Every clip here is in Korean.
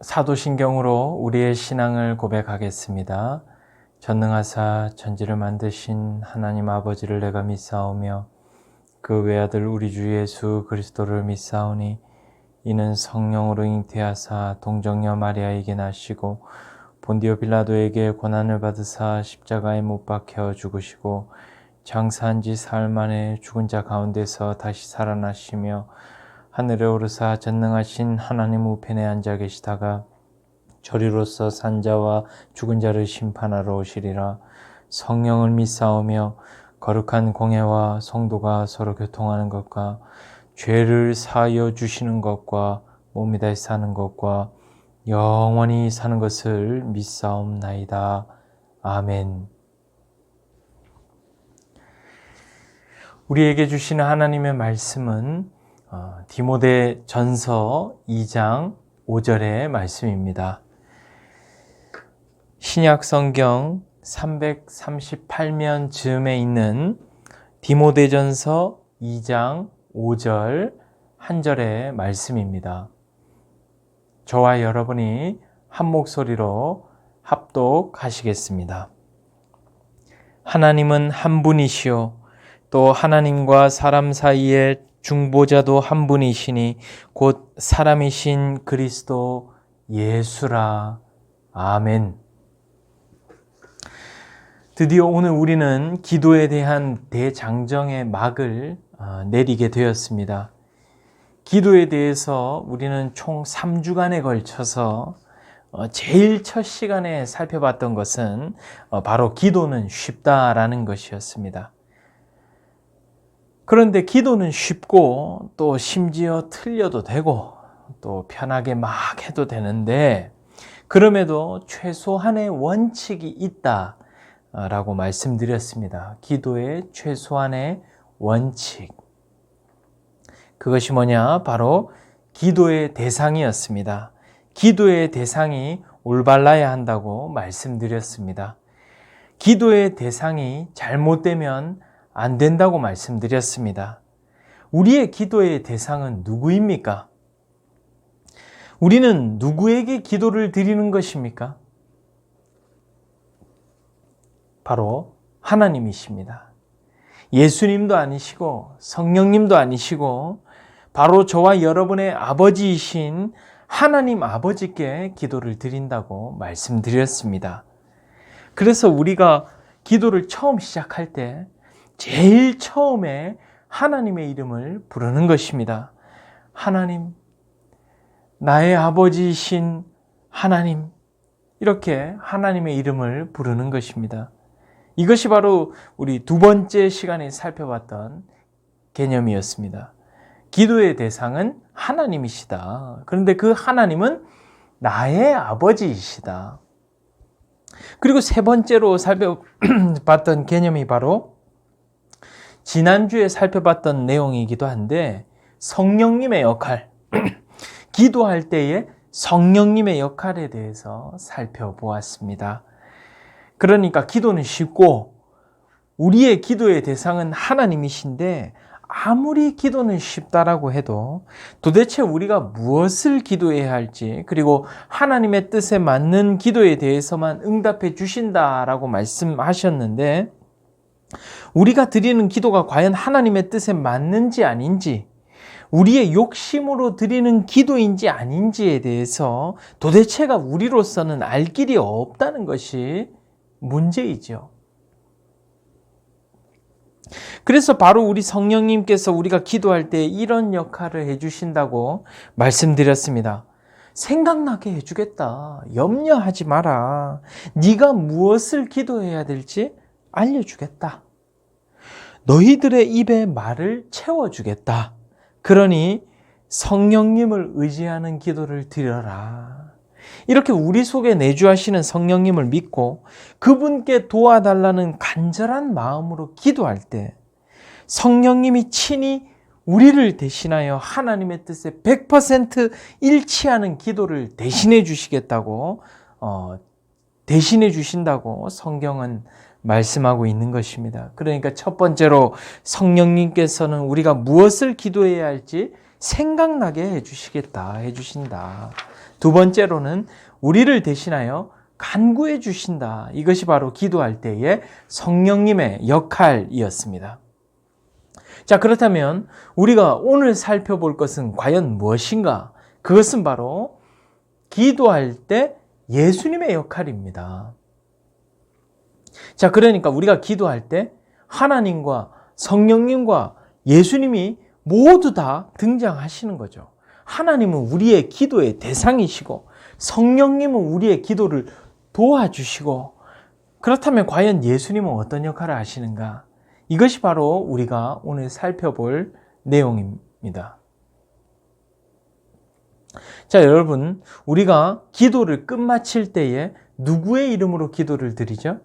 사도신경으로 우리의 신앙을 고백하겠습니다. 전능하사 천지를 만드신 하나님 아버지를 내가 믿사오며 그 외아들 우리 주 예수 그리스도를 믿사오니 이는 성령으로 잉태하사 동정녀 마리아에게 나시고 본디오 빌라도에게 고난을 받으사 십자가에 못 박혀 죽으시고 장사한 지 사흘 만에 죽은 자 가운데서 다시 살아나시며 하늘에 오르사 전능하신 하나님 우편에 앉아 계시다가 저리로서 산자와 죽은 자를 심판하러 오시리라. 성령을 믿사오며 거룩한 공예와 성도가 서로 교통하는 것과 죄를 사하여 주시는 것과 몸이 다시 사는 것과 영원히 사는 것을 믿사옵나이다. 아멘. 우리에게 주시는 하나님의 말씀은 디모데 전서 2장 5절의 말씀입니다. 신약 성경 338면 즈음에 있는 디모데 전서 2장 5절 한 절의 말씀입니다. 저와 여러분이 한 목소리로 합독하시겠습니다. 하나님은 한 분이시요 또 하나님과 사람 사이에 중보자도 한 분이시니 곧 사람이신 그리스도 예수라. 아멘. 드디어 오늘 우리는 기도에 대한 대장정의 막을 내리게 되었습니다. 기도에 대해서 우리는 총 3주간에 걸쳐서 제일 첫 시간에 살펴봤던 것은 바로 기도는 쉽다라는 것이었습니다. 그런데 기도는 쉽고 또 심지어 틀려도 되고 또 편하게 막 해도 되는데 그럼에도 최소한의 원칙이 있다라고 말씀드렸습니다. 기도의 최소한의 원칙. 그것이 뭐냐? 바로 기도의 대상이었습니다. 기도의 대상이 올바라야 한다고 말씀드렸습니다. 기도의 대상이 잘못되면 안 된다고 말씀드렸습니다. 우리의 기도의 대상은 누구입니까? 우리는 누구에게 기도를 드리는 것입니까? 바로 하나님이십니다. 예수님도 아니시고 성령님도 아니시고 바로 저와 여러분의 아버지이신 하나님 아버지께 기도를 드린다고 말씀드렸습니다. 그래서 우리가 기도를 처음 시작할 때 제일 처음에 하나님의 이름을 부르는 것입니다. 하나님, 나의 아버지이신 하나님, 이렇게 하나님의 이름을 부르는 것입니다. 이것이 바로 우리 두 번째 시간에 살펴봤던 개념이었습니다. 기도의 대상은 하나님이시다. 그런데 그 하나님은 나의 아버지이시다. 그리고 세 번째로 살펴봤던 개념이 바로 지난주에 살펴봤던 내용이기도 한데 성령님의 역할, 기도할 때의 성령님의 역할에 대해서 살펴보았습니다. 그러니까 기도는 쉽고 우리의 기도의 대상은 하나님이신데 아무리 기도는 쉽다라고 해도 도대체 우리가 무엇을 기도해야 할지 그리고 하나님의 뜻에 맞는 기도에 대해서만 응답해 주신다라고 말씀하셨는데 우리가 드리는 기도가 과연 하나님의 뜻에 맞는지 아닌지 우리의 욕심으로 드리는 기도인지 아닌지에 대해서 도대체가 우리로서는 알 길이 없다는 것이 문제이죠. 그래서 바로 우리 성령님께서 우리가 기도할 때 이런 역할을 해주신다고 말씀드렸습니다. 생각나게 해주겠다. 염려하지 마라. 네가 무엇을 기도해야 될지 알려주겠다. 너희들의 입에 말을 채워주겠다. 그러니 성령님을 의지하는 기도를 드려라. 이렇게 우리 속에 내주하시는 성령님을 믿고 그분께 도와달라는 간절한 마음으로 기도할 때 성령님이 친히 우리를 대신하여 하나님의 뜻에 100% 일치하는 기도를 대신해 주시겠다고 대신해 주신다고 성경은 말씀하고 있는 것입니다. 그러니까 첫 번째로 성령님께서는 우리가 무엇을 기도해야 할지 생각나게 해주시겠다, 해주신다. 두 번째로는 우리를 대신하여 간구해 주신다. 이것이 바로 기도할 때의 성령님의 역할이었습니다. 자, 그렇다면 우리가 오늘 살펴볼 것은 과연 무엇인가? 그것은 바로 기도할 때 예수님의 역할입니다. 자, 그러니까 우리가 기도할 때 하나님과 성령님과 예수님이 모두 다 등장하시는 거죠. 하나님은 우리의 기도의 대상이시고 성령님은 우리의 기도를 도와주시고, 그렇다면 과연 예수님은 어떤 역할을 하시는가? 이것이 바로 우리가 오늘 살펴볼 내용입니다. 자, 여러분, 우리가 기도를 끝마칠 때에 누구의 이름으로 기도를 드리죠?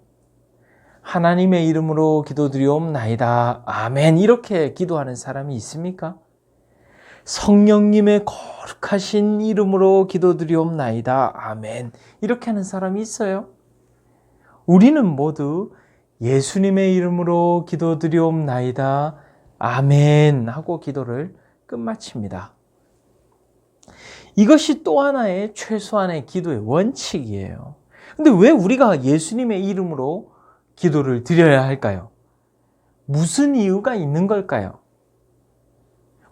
하나님의 이름으로 기도드리옵나이다. 아멘. 이렇게 기도하는 사람이 있습니까? 성령님의 거룩하신 이름으로 기도드리옵나이다. 아멘. 이렇게 하는 사람이 있어요? 우리는 모두 예수님의 이름으로 기도드리옵나이다. 아멘. 하고 기도를 끝마칩니다. 이것이 또 하나의 최소한의 기도의 원칙이에요. 근데 왜 우리가 예수님의 이름으로 기도를 드려야 할까요? 무슨 이유가 있는 걸까요?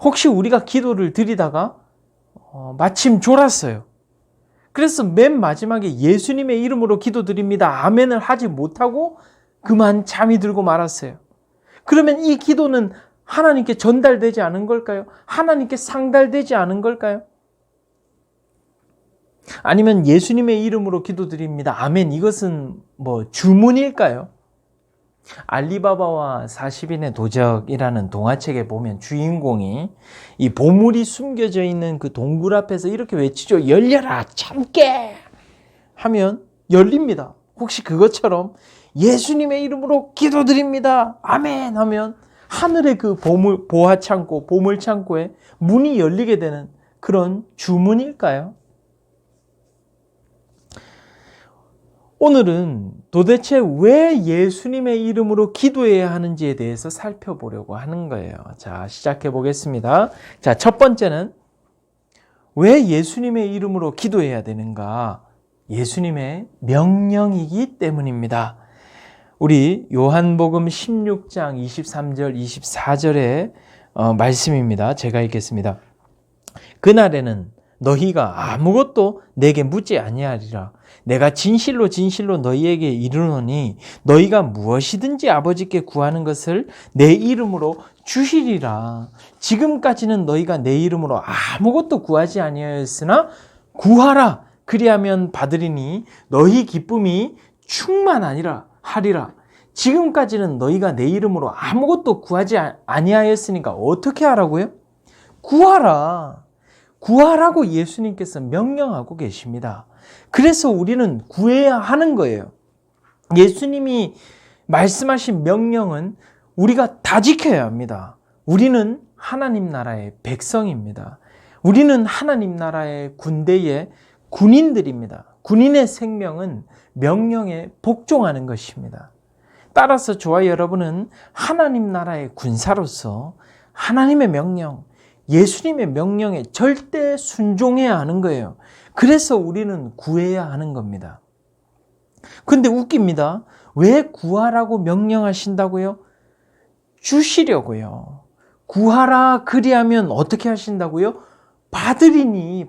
혹시 우리가 기도를 드리다가 마침 졸았어요. 그래서 맨 마지막에 예수님의 이름으로 기도드립니다. 아멘을 하지 못하고 그만 잠이 들고 말았어요. 그러면 이 기도는 하나님께 전달되지 않은 걸까요? 하나님께 상달되지 않은 걸까요? 아니면 예수님의 이름으로 기도드립니다. 아멘. 이것은 주문일까요? 알리바바와 40인의 도적이라는 동화책에 보면 주인공이 이 보물이 숨겨져 있는 그 동굴 앞에서 이렇게 외치죠. 열려라, 참깨! 하면 열립니다. 혹시 그것처럼 예수님의 이름으로 기도드립니다. 아멘! 하면 하늘의 그 보화창고, 보물창고에 문이 열리게 되는 그런 주문일까요? 오늘은 도대체 왜 예수님의 이름으로 기도해야 하는지에 대해서 살펴보려고 하는 거예요. 자, 시작해 보겠습니다. 자, 첫 번째는 왜 예수님의 이름으로 기도해야 되는가? 예수님의 명령이기 때문입니다. 우리 요한복음 16장 23절, 24절의 말씀입니다. 제가 읽겠습니다. 그날에는 너희가 아무것도 내게 묻지 아니하리라. 내가 진실로 진실로 너희에게 이르노니 너희가 무엇이든지 아버지께 구하는 것을 내 이름으로 주시리라. 지금까지는 너희가 내 이름으로 아무것도 구하지 아니하였으나 구하라. 그리하면 받으리니 너희 기쁨이 충만하리라. 지금까지는 너희가 내 이름으로 아무것도 구하지 아니하였으니까 어떻게 하라고요? 구하라. 구하라고 예수님께서 명령하고 계십니다. 그래서 우리는 구해야 하는 거예요. 예수님이 말씀하신 명령은 우리가 다 지켜야 합니다. 우리는 하나님 나라의 백성입니다. 우리는 하나님 나라의 군대의 군인들입니다. 군인의 생명은 명령에 복종하는 것입니다. 따라서 저와 여러분은 하나님 나라의 군사로서 하나님의 명령, 예수님의 명령에 절대 순종해야 하는 거예요. 그래서 우리는 구해야 하는 겁니다. 근데 웃깁니다. 왜 구하라고 명령하신다고요? 주시려고요. 구하라 그리하면 어떻게 하신다고요? 받으리니.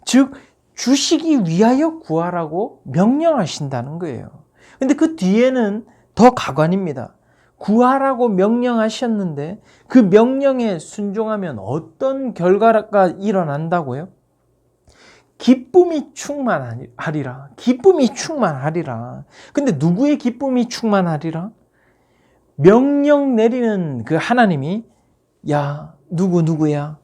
즉 주시기 위하여 구하라고 명령하신다는 거예요. 근데 그 뒤에는 더 가관입니다. 구하라고 명령하셨는데 그 명령에 순종하면 어떤 결과가 일어난다고요? 기쁨이 충만하리라. 근데 누구의 기쁨이 충만하리라? 명령 내리는 그 하나님이 야, 누구야?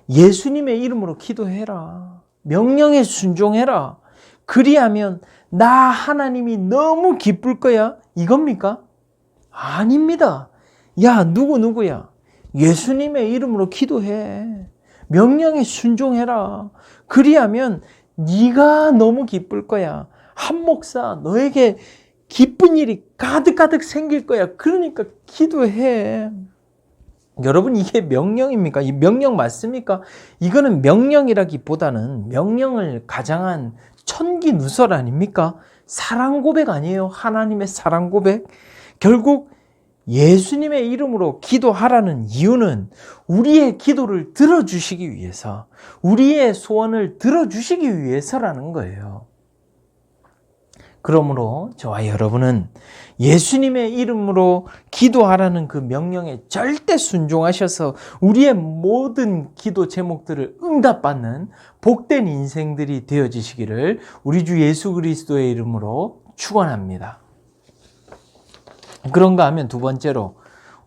예수님의 이름으로 기도해라. 명령에 순종해라. 그리하면 나 하나님이 너무 기쁠 거야. 이겁니까? 아닙니다. 야, 누구야? 예수님의 이름으로 기도해. 명령에 순종해라. 그리하면 네가 너무 기쁠 거야. 한 목사 너에게 기쁜 일이 가득가득 생길 거야. 그러니까 기도해. 여러분, 이게 명령입니까? 이 명령 맞습니까? 이거는 명령이라기보다는 명령을 가장한 천기누설 아닙니까? 사랑 고백 아니에요? 하나님의 사랑 고백. 결국 예수님의 이름으로 기도하라는 이유는 우리의 기도를 들어주시기 위해서, 우리의 소원을 들어주시기 위해서라는 거예요. 그러므로 저와 여러분은 예수님의 이름으로 기도하라는 그 명령에 절대 순종하셔서 우리의 모든 기도 제목들을 응답받는 복된 인생들이 되어지시기를 우리 주 예수 그리스도의 이름으로 축원합니다. 그런가 하면 두 번째로,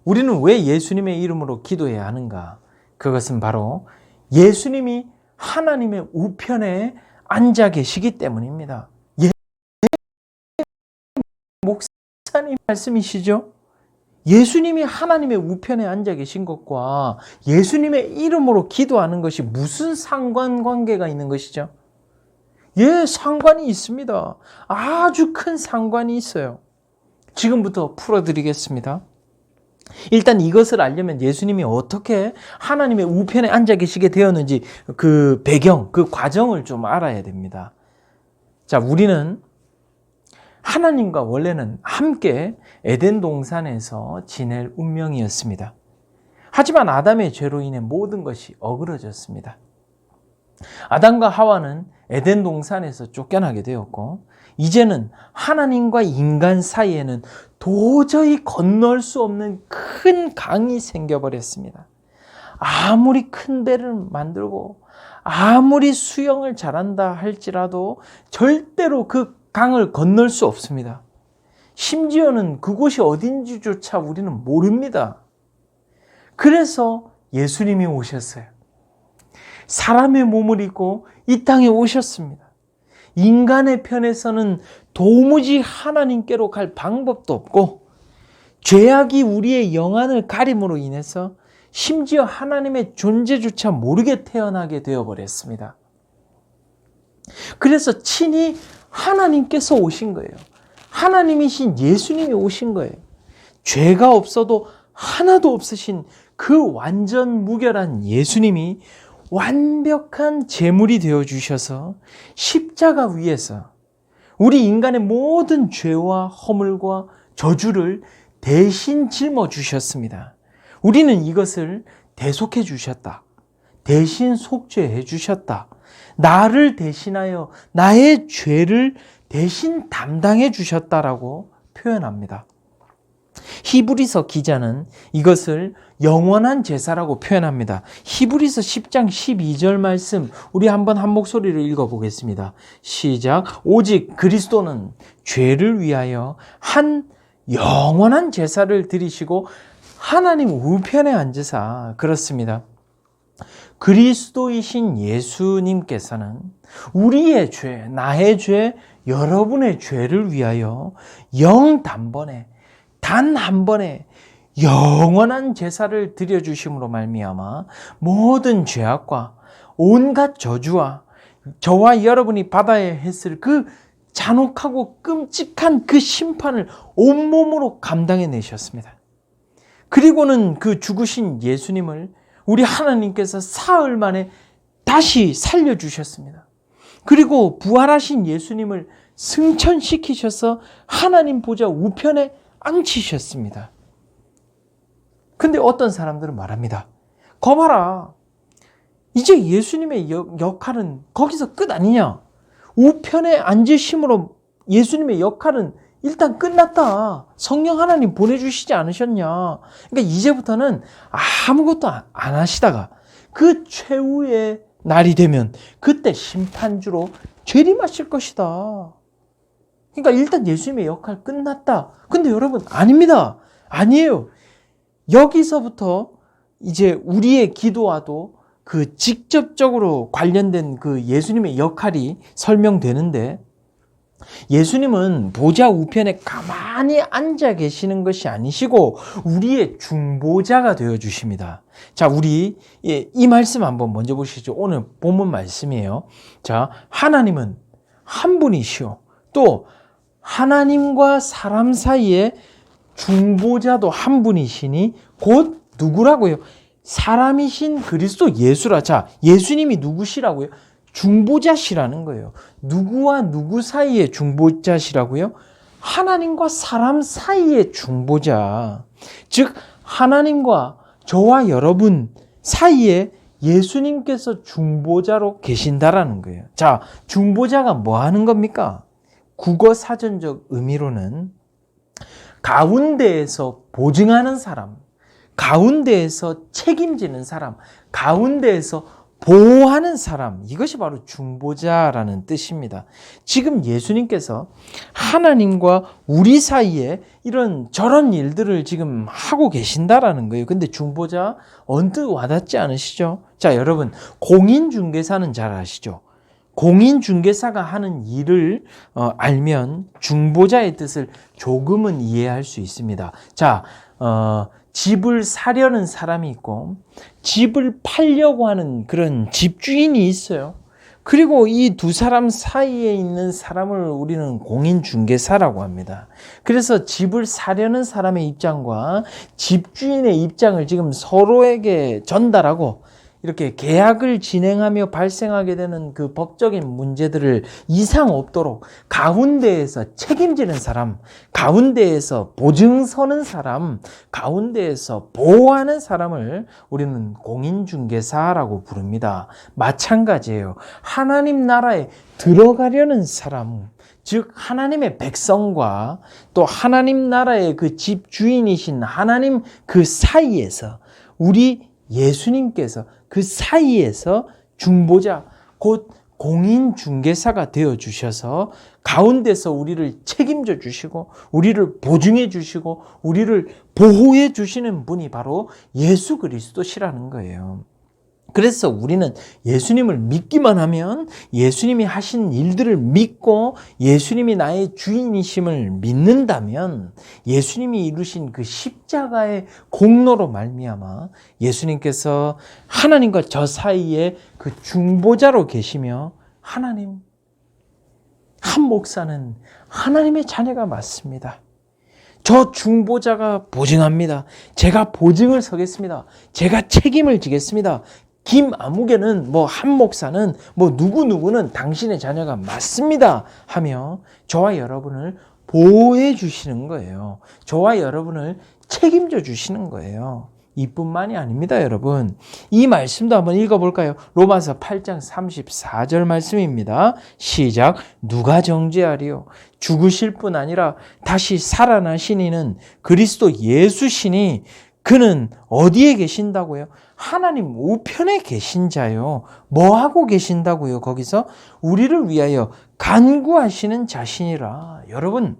우리는 왜 예수님의 이름으로 기도해야 하는가? 그것은 바로 예수님이 하나님의 우편에 앉아 계시기 때문입니다. 목사님 말씀이시죠? 예수님이 하나님의 우편에 앉아 계신 것과 예수님의 이름으로 기도하는 것이 무슨 상관관계가 있는 것이죠? 예, 상관이 있습니다. 아주 큰 상관이 있어요. 지금부터 풀어드리겠습니다. 일단 이것을 알려면 예수님이 어떻게 하나님의 우편에 앉아 계시게 되었는지 그 배경, 그 과정을 좀 알아야 됩니다. 자, 우리는 하나님과 원래는 함께 에덴 동산에서 지낼 운명이었습니다. 하지만 아담의 죄로 인해 모든 것이 어그러졌습니다. 아담과 하와는 에덴 동산에서 쫓겨나게 되었고, 이제는 하나님과 인간 사이에는 도저히 건널 수 없는 큰 강이 생겨버렸습니다. 아무리 큰 배를 만들고 아무리 수영을 잘한다 할지라도 절대로 그 강을 건널 수 없습니다. 심지어는 그곳이 어딘지조차 우리는 모릅니다. 그래서 예수님이 오셨어요. 사람의 몸을 입고 이 땅에 오셨습니다. 인간의 편에서는 도무지 하나님께로 갈 방법도 없고, 죄악이 우리의 영안을 가림으로 인해서 심지어 하나님의 존재조차 모르게 태어나게 되어버렸습니다. 그래서 친히 하나님께서 오신 거예요. 하나님이신 예수님이 오신 거예요. 죄가 없어도 하나도 없으신 그 완전 무결한 예수님이 완벽한 제물이 되어주셔서 십자가 위에서 우리 인간의 모든 죄와 허물과 저주를 대신 짊어주셨습니다. 우리는 이것을 대속해 주셨다. 대신 속죄해 주셨다. 나를 대신하여 나의 죄를 대신 담당해 주셨다라고 표현합니다. 히브리서 기자는 이것을 영원한 제사라고 표현합니다. 히브리서 10장 12절 말씀, 우리 한번 한 목소리로 읽어보겠습니다. 시작. 오직 그리스도는 죄를 위하여 한 영원한 제사를 드리시고 하나님 우편에 앉으사, 그렇습니다. 그리스도이신 예수님께서는 우리의 죄, 나의 죄, 여러분의 죄를 위하여 단번에, 단 한 번에 영원한 제사를 드려주심으로 말미암아 모든 죄악과 온갖 저주와 저와 여러분이 받아야 했을 그 잔혹하고 끔찍한 그 심판을 온몸으로 감당해 내셨습니다. 그리고는 그 죽으신 예수님을 우리 하나님께서 사흘 만에 다시 살려주셨습니다. 그리고 부활하신 예수님을 승천시키셔서 하나님 보좌 우편에 앉히셨습니다. 근데 어떤 사람들은 말합니다. 거봐라, 이제 예수님의 역할은 거기서 끝 아니냐? 우편에 앉으심으로 예수님의 역할은 일단 끝났다. 성령 하나님 보내주시지 않으셨냐? 그러니까 이제부터는 아무것도 안 하시다가 그 최후의 날이 되면 그때 심판주로 재림하실 것이다. 그러니까 일단 예수님의 역할 끝났다. 근데 여러분, 아닙니다. 아니에요. 여기서부터 이제 우리의 기도와도 그 직접적으로 관련된 그 예수님의 역할이 설명되는데, 예수님은 보좌 우편에 가만히 앉아 계시는 것이 아니시고 우리의 중보자가 되어 주십니다. 자, 우리 이 말씀 한번 먼저 보시죠. 오늘 본문 말씀이에요. 자, 하나님은 한 분이시오. 또 하나님과 사람 사이에 중보자도 한 분이시니 곧 누구라고요? 사람이신 그리스도 예수라. 자, 예수님이 누구시라고요? 중보자시라는 거예요. 누구와 누구 사이의 중보자시라고요? 하나님과 사람 사이의 중보자. 즉 하나님과 저와 여러분 사이에 예수님께서 중보자로 계신다라는 거예요. 자, 중보자가 뭐 하는 겁니까? 국어 사전적 의미로는 가운데에서 보증하는 사람, 가운데에서 책임지는 사람, 가운데에서 보호하는 사람, 이것이 바로 중보자라는 뜻입니다. 지금 예수님께서 하나님과 우리 사이에 이런 저런 일들을 지금 하고 계신다라는 거예요. 근데 중보자 언뜻 와닿지 않으시죠? 자, 여러분, 공인중개사는 잘 아시죠? 공인중개사가 하는 일을 알면 중보자의 뜻을 조금은 이해할 수 있습니다. 자, 집을 사려는 사람이 있고 집을 팔려고 하는 그런 집주인이 있어요. 그리고 이 두 사람 사이에 있는 사람을 우리는 공인중개사라고 합니다. 그래서 집을 사려는 사람의 입장과 집주인의 입장을 지금 서로에게 전달하고 이렇게 계약을 진행하며 발생하게 되는 그 법적인 문제들을 이상 없도록 가운데에서 책임지는 사람, 가운데에서 보증 서는 사람, 가운데에서 보호하는 사람을 우리는 공인중개사라고 부릅니다. 마찬가지예요. 하나님 나라에 들어가려는 사람, 즉 하나님의 백성과 또 하나님 나라의 그 집주인이신 하나님 그 사이에서 우리 예수님께서 그 사이에서 중보자, 곧 공인중개사가 되어주셔서 가운데서 우리를 책임져 주시고 우리를 보증해 주시고 우리를 보호해 주시는 분이 바로 예수 그리스도시라는 거예요. 그래서 우리는 예수님을 믿기만 하면 예수님이 하신 일들을 믿고 예수님이 나의 주인이심을 믿는다면 예수님이 이루신 그 십자가의 공로로 말미암아 예수님께서 하나님과 저 사이에 그 중보자로 계시며 하나님, 한 목사는 하나님의 자녀가 맞습니다. 저 중보자가 보증합니다. 제가 보증을 서겠습니다. 제가 책임을 지겠습니다. 김아무개는 한 목사는 누구누구는 당신의 자녀가 맞습니다 하며 저와 여러분을 보호해 주시는 거예요. 저와 여러분을 책임져 주시는 거예요. 이뿐만이 아닙니다, 여러분. 이 말씀도 한번 읽어볼까요? 로마서 8장 34절 말씀입니다. 시작. 누가 정죄하리요? 죽으실 뿐 아니라 다시 살아나신 이는 그리스도 예수시니 그는 어디에 계신다고요? 하나님 우편에 계신 자요. 뭐 하고 계신다고요? 거기서 우리를 위하여 간구하시는 자신이라. 여러분,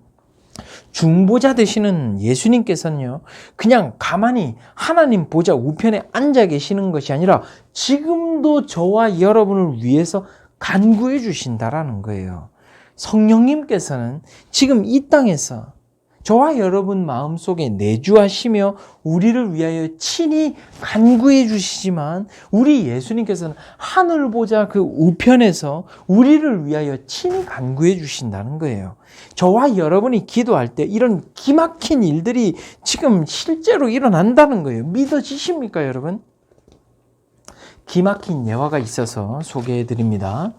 중보자 되시는 예수님께서는요, 그냥 가만히 하나님 보좌 우편에 앉아 계시는 것이 아니라 지금도 저와 여러분을 위해서 간구해 주신다라는 거예요. 성령님께서는 지금 이 땅에서 저와 여러분 마음속에 내주하시며 우리를 위하여 친히 간구해 주시지만 우리 예수님께서는 하늘 보좌 그 우편에서 우리를 위하여 친히 간구해 주신다는 거예요. 저와 여러분이 기도할 때 이런 기막힌 일들이 지금 실제로 일어난다는 거예요. 믿어지십니까, 여러분? 기막힌 예화가 있어서 소개해 드립니다.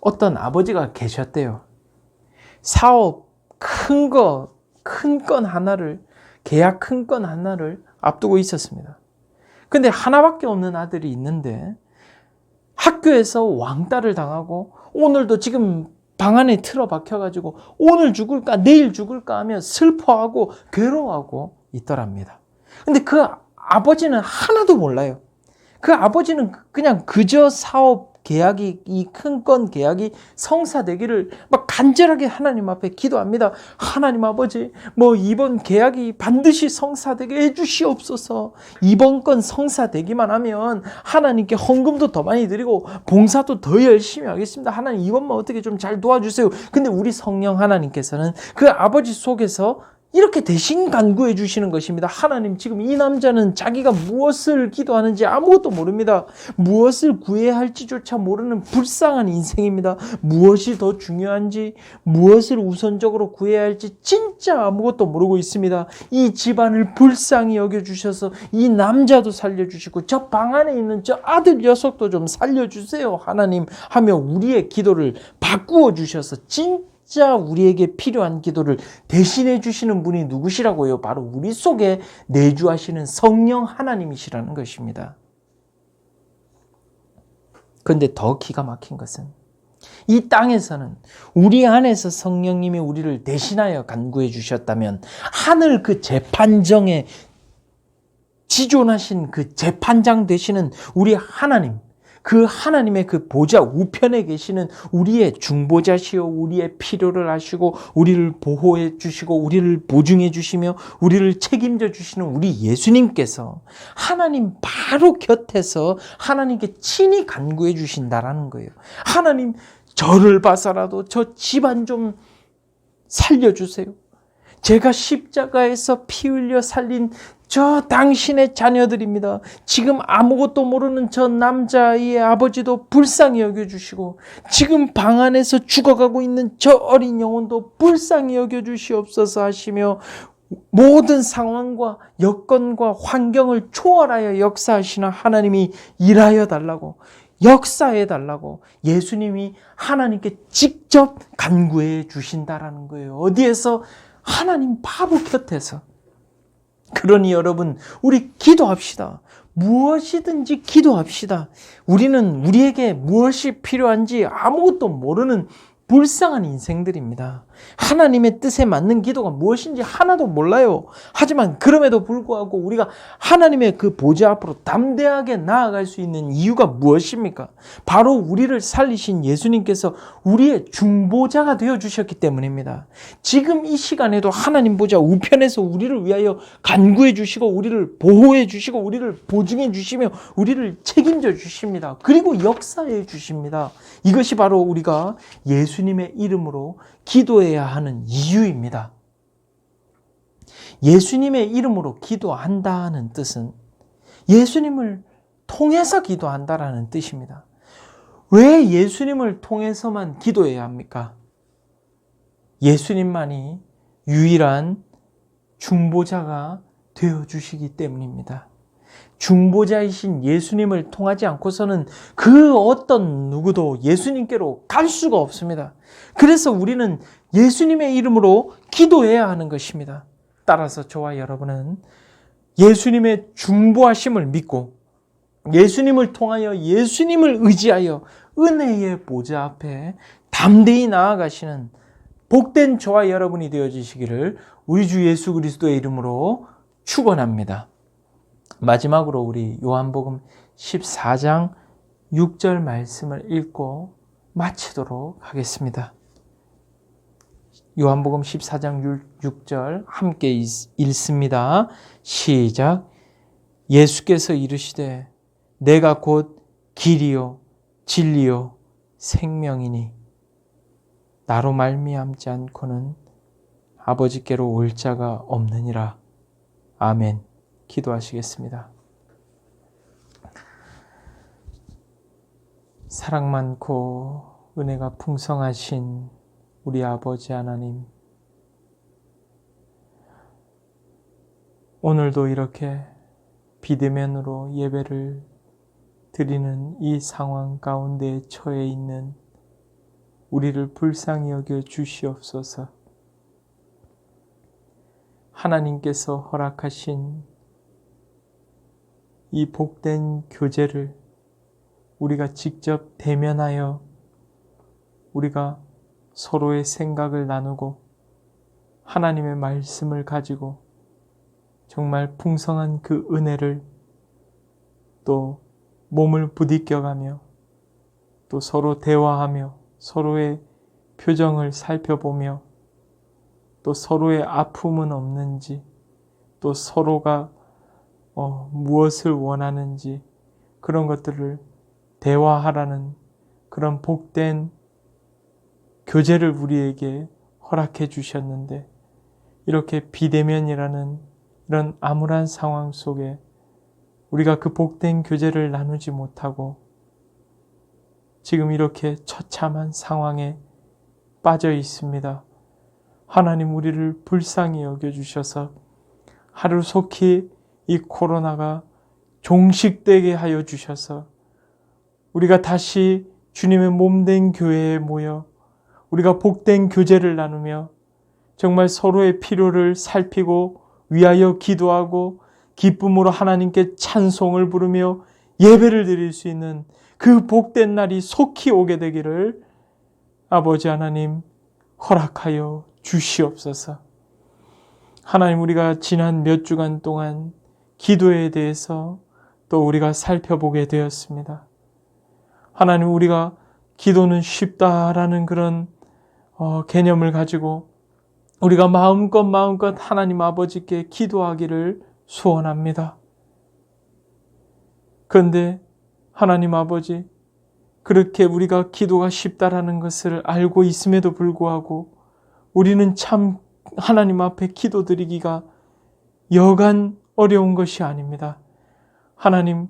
어떤 아버지가 계셨대요. 사업 큰 건 하나를, 계약 큰 건 하나를 앞두고 있었습니다. 근데 하나밖에 없는 아들이 있는데 학교에서 왕따를 당하고 오늘도 지금 방 안에 틀어박혀가지고 오늘 죽을까 내일 죽을까 하며 슬퍼하고 괴로워하고 있더랍니다. 근데 그 아버지는 하나도 몰라요. 그 아버지는 그냥 그저 사업 계약이, 이 큰 건 계약이 성사되기를 막 간절하게 하나님 앞에 기도합니다. 하나님 아버지, 이번 계약이 반드시 성사되게 해주시옵소서. 이번 건 성사되기만 하면 하나님께 헌금도 더 많이 드리고 봉사도 더 열심히 하겠습니다. 하나님 이번만 어떻게 좀 잘 도와주세요. 근데 우리 성령 하나님께서는 그 아버지 속에서 이렇게 대신 간구해 주시는 것입니다. 하나님, 지금 이 남자는 자기가 무엇을 기도하는지 아무것도 모릅니다. 무엇을 구해야 할지조차 모르는 불쌍한 인생입니다. 무엇이 더 중요한지, 무엇을 우선적으로 구해야 할지 진짜 아무것도 모르고 있습니다. 이 집안을 불쌍히 여겨주셔서 이 남자도 살려주시고 저 방 안에 있는 저 아들 녀석도 좀 살려주세요, 하나님 하며 우리의 기도를 바꾸어 주셔서 진짜 우리에게 필요한 기도를 대신해 주시는 분이 누구시라고요? 바로 우리 속에 내주하시는 성령 하나님이시라는 것입니다. 그런데 더 기가 막힌 것은 이 땅에서는 우리 안에서 성령님이 우리를 대신하여 간구해 주셨다면 하늘 그 재판정에 지존하신 그 재판장 되시는 우리 하나님, 그 하나님의 그 보좌 우편에 계시는 우리의 중보자시오, 우리의 필요를 아시고 우리를 보호해 주시고 우리를 보증해 주시며 우리를 책임져 주시는 우리 예수님께서 하나님 바로 곁에서 하나님께 친히 간구해 주신다라는 거예요. 하나님, 저를 봐서라도 저 집안 좀 살려주세요. 제가 십자가에서 피 흘려 살린 저 당신의 자녀들입니다. 지금 아무것도 모르는 저 남자의 아버지도 불쌍히 여겨주시고 지금 방 안에서 죽어가고 있는 저 어린 영혼도 불쌍히 여겨주시옵소서 하시며 모든 상황과 여건과 환경을 초월하여 역사하시는 하나님이 일하여 달라고, 역사해 달라고 예수님이 하나님께 직접 간구해 주신다라는 거예요. 어디에서? 하나님 바로 곁에서. 그러니 여러분, 우리 기도합시다. 무엇이든지 기도합시다. 우리는 우리에게 무엇이 필요한지 아무것도 모르는 불쌍한 인생들입니다. 하나님의 뜻에 맞는 기도가 무엇인지 하나도 몰라요. 하지만 그럼에도 불구하고 우리가 하나님의 그 보좌 앞으로 담대하게 나아갈 수 있는 이유가 무엇입니까? 바로 우리를 살리신 예수님께서 우리의 중보자가 되어주셨기 때문입니다. 지금 이 시간에도 하나님 보좌 우편에서 우리를 위하여 간구해 주시고 우리를 보호해 주시고 우리를 보증해 주시며 우리를 책임져 주십니다. 그리고 역사해 주십니다. 이것이 바로 우리가 예수님의 이름으로 기도해야 하는 이유입니다. 예수님의 이름으로 기도한다는 뜻은 예수님을 통해서 기도한다라는 뜻입니다. 왜 예수님을 통해서만 기도해야 합니까? 예수님만이 유일한 중보자가 되어주시기 때문입니다. 중보자이신 예수님을 통하지 않고서는 그 어떤 누구도 예수님께로 갈 수가 없습니다. 그래서 우리는 예수님의 이름으로 기도해야 하는 것입니다. 따라서 저와 여러분은 예수님의 중보하심을 믿고 예수님을 통하여 예수님을 의지하여 은혜의 보좌 앞에 담대히 나아가시는 복된 저와 여러분이 되어지시기를 우리 주 예수 그리스도의 이름으로 축원합니다. 마지막으로 우리 요한복음 14장 6절 말씀을 읽고 마치도록 하겠습니다. 요한복음 14장 6절 함께 읽습니다. 시작. 예수께서 이르시되 내가 곧 길이요 진리요 생명이니 나로 말미암지 않고는 아버지께로 올 자가 없느니라. 아멘. 기도하시겠습니다. 사랑 많고 은혜가 풍성하신 우리 아버지 하나님, 오늘도 이렇게 비대면으로 예배를 드리는 이 상황 가운데 처해 있는 우리를 불쌍히 여겨 주시옵소서. 하나님께서 허락하신 이 복된 교제를 우리가 직접 대면하여 우리가 서로의 생각을 나누고 하나님의 말씀을 가지고 정말 풍성한 그 은혜를 또 몸을 부딪혀가며 또 서로 대화하며 서로의 표정을 살펴보며 또 서로의 아픔은 없는지 또 서로가 무엇을 원하는지 그런 것들을 대화하라는 그런 복된 교제를 우리에게 허락해 주셨는데 이렇게 비대면이라는 이런 암울한 상황 속에 우리가 그 복된 교제를 나누지 못하고 지금 이렇게 처참한 상황에 빠져 있습니다. 하나님 우리를 불쌍히 여겨주셔서 하루속히 이 코로나가 종식되게 하여 주셔서 우리가 다시 주님의 몸된 교회에 모여 우리가 복된 교제를 나누며 정말 서로의 필요를 살피고 위하여 기도하고 기쁨으로 하나님께 찬송을 부르며 예배를 드릴 수 있는 그 복된 날이 속히 오게 되기를 아버지 하나님 허락하여 주시옵소서. 하나님 우리가 지난 몇 주간 동안 기도에 대해서 또 우리가 살펴보게 되었습니다. 하나님 우리가 기도는 쉽다라는 그런 개념을 가지고 우리가 마음껏 하나님 아버지께 기도하기를 소원합니다. 그런데 하나님 아버지 그렇게 우리가 기도가 쉽다라는 것을 알고 있음에도 불구하고 우리는 참 하나님 앞에 기도드리기가 여간 어려운 것이 아닙니다. 하나님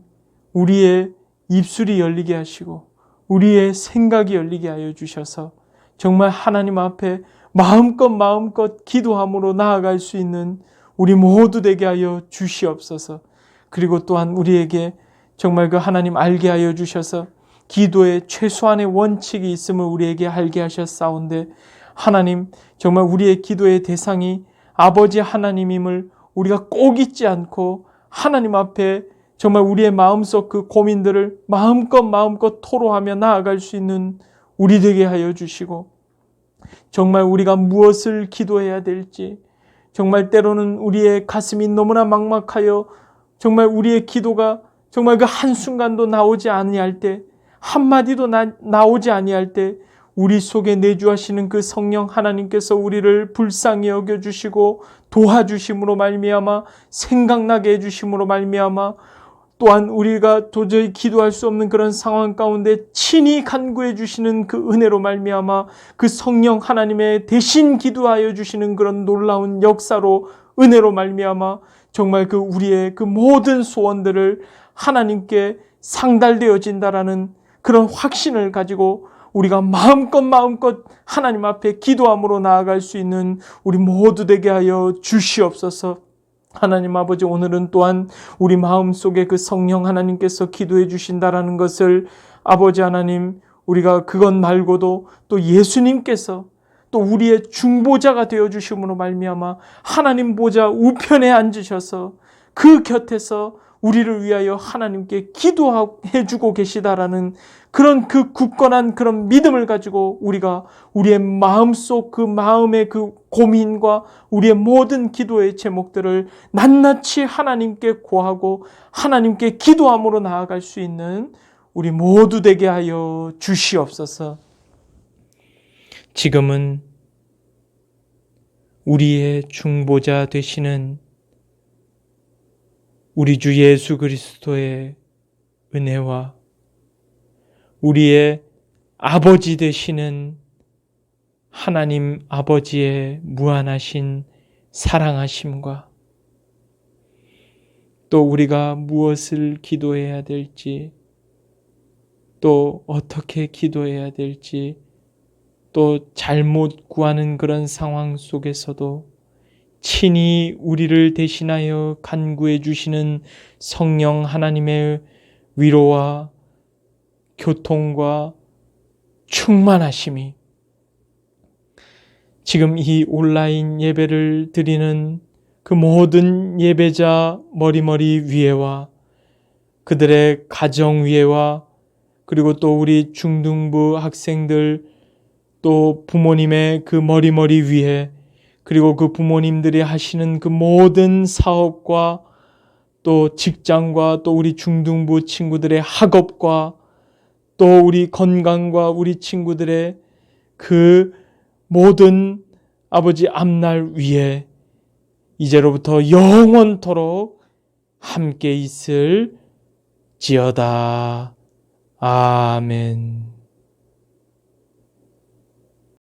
우리의 입술이 열리게 하시고 우리의 생각이 열리게 하여 주셔서 정말 하나님 앞에 마음껏 기도함으로 나아갈 수 있는 우리 모두 되게 하여 주시옵소서. 그리고 또한 우리에게 정말 그 하나님 알게 하여 주셔서 기도에 최소한의 원칙이 있음을 우리에게 알게 하셨사온데 하나님 정말 우리의 기도의 대상이 아버지 하나님임을 우리가 꼭 잊지 않고 하나님 앞에 정말 우리의 마음속 그 고민들을 마음껏 토로하며 나아갈 수 있는 우리 되게 하여 주시고 정말 우리가 무엇을 기도해야 될지 정말 때로는 우리의 가슴이 너무나 막막하여 정말 우리의 기도가 정말 그 한순간도 나오지 아니할 때 한마디도 나오지 아니할 때 우리 속에 내주하시는 그 성령 하나님께서 우리를 불쌍히 여겨주시고 도와주심으로 말미암아 생각나게 해주심으로 말미암아 또한 우리가 도저히 기도할 수 없는 그런 상황 가운데 친히 간구해 주시는 그 은혜로 말미암아 그 성령 하나님의 대신 기도하여 주시는 그런 놀라운 역사로 은혜로 말미암아 정말 그 우리의 그 모든 소원들을 하나님께 상달되어진다라는 그런 확신을 가지고 우리가 마음껏 하나님 앞에 기도함으로 나아갈 수 있는 우리 모두 되게 하여 주시옵소서. 하나님 아버지 오늘은 또한 우리 마음속에 그 성령 하나님께서 기도해 주신다라는 것을 아버지 하나님 우리가 그것 말고도 또 예수님께서 또 우리의 중보자가 되어 주심으로 말미암아 하나님 보좌 우편에 앉으셔서 그 곁에서 우리를 위하여 하나님께 기도해 주고 계시다라는 그런 그 굳건한 그런 믿음을 가지고 우리가 우리의 마음속 그 마음의 그 고민과 우리의 모든 기도의 제목들을 낱낱이 하나님께 고하고 하나님께 기도함으로 나아갈 수 있는 우리 모두 되게 하여 주시옵소서. 지금은 우리의 중보자 되시는 우리 주 예수 그리스도의 은혜와 우리의 아버지 되시는 하나님 아버지의 무한하신 사랑하심과 또 우리가 무엇을 기도해야 될지 또 어떻게 기도해야 될지 또 잘못 구하는 그런 상황 속에서도 친히 우리를 대신하여 간구해 주시는 성령 하나님의 위로와 교통과 충만하심이 지금 이 온라인 예배를 드리는 그 모든 예배자 머리머리 위에와 그들의 가정 위에와 그리고 또 우리 중등부 학생들 또 부모님의 그 머리머리 위에 그리고 그 부모님들이 하시는 그 모든 사업과 또 직장과 또 우리 중등부 친구들의 학업과 또 우리 건강과 우리 친구들의 그 모든 아버지 앞날 위에 이제로부터 영원토록 함께 있을 지어다. 아멘.